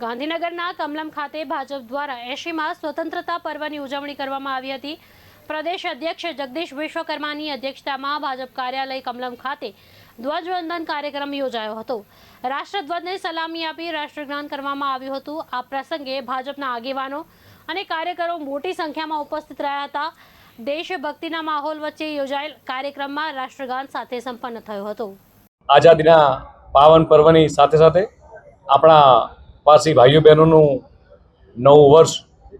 ગાંધીનગરના કમલમ ખાતે ભાજપ દ્વારા 80માં સ્વતંત્રતા પર્વની ઉજવણી કરવામાં આવી હતી। પ્રદેશ અધ્યક્ષ જગદીશ વિશ્વકર્માની અધ્યક્ષતામાં ભાજપ કાર્યાલય કમલમ ખાતે ધ્વજવંદન કાર્યક્રમ યોજાયો હતો। રાષ્ટ્રધ્વજને સલામી આપી રાષ્ટ્રગાન કરવામાં આવ્યું હતું। આ પ્રસંગે ભાજપના આગેવાનો અને કાર્યકરો મોટી સંખ્યામાં ઉપસ્થિત રહ્યા હતા। દેશભક્તિના માહોલ વચ્ચે યોજાયેલ કાર્યક્રમમાં રાષ્ટ્રગાન સાથે સંપન્ન થયો હતો। આઝાદીના પાવન પર્વની સાથે સાથે આપણા પારસી ભાઈઓ બહેનોનું નવું વર્ષ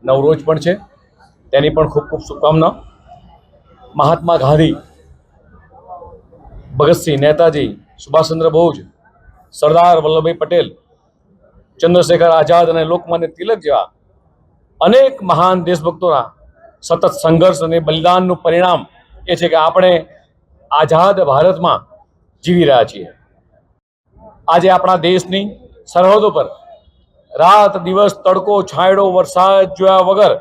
નવરોજ પણ છે, તેની પણ ખૂબ ખૂબ શુભકામના। મહાત્મા ગાંધી, ભગતસિંહ, નેતાજી, સુભાષચંદ્ર બોઝ, સરદાર વલ્લભભાઈ પટેલ, ચંદ્રશેખર આઝાદ અને લોકમાન્ય તિલક જેવા અનેક મહાન દેશભક્તોના સતત સંઘર્ષ અને બલિદાનનું પરિણામ એ છે કે આપણે આઝાદ ભારતમાં જીવી રહ્યા છીએ। આજે આપણા દેશની સરહદો પર રાત દિવસ તડકો છાંયડો વરસાદ જોયા વગર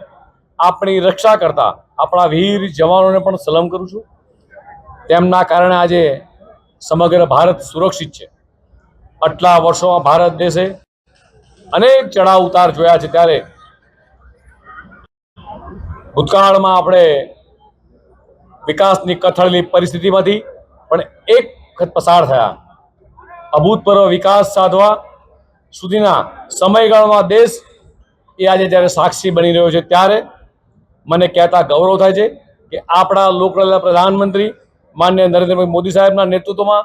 આપણી રક્ષા કરતા આપણા વીર જવાનોને પણ સલામ કરું છું। તેમના કારણે આજે સમગ્ર ભારત સુરક્ષિત છે। આટલા વર્ષોમાં ભારત દેશે અનેક ચડાવ ઉતાર જોયા છે, ત્યારે ભૂતકાળમાં આપણે વિકાસની કથળેલી પરિસ્થિતિમાંથી પણ એક વખત પસાર થયા। અભૂતપૂર્વ વિકાસ સાધવા સુધીના સમયગાળામાં દેશ એ આજે જ્યારે સાક્ષી બની રહ્યો છે, ત્યારે મને કહેતા ગૌરવ થાય છે કે આપણા લોકલાલા પ્રધાનમંત્રી માનનીય નરેન્દ્રભાઈ મોદી સાહેબના નેતૃત્વમાં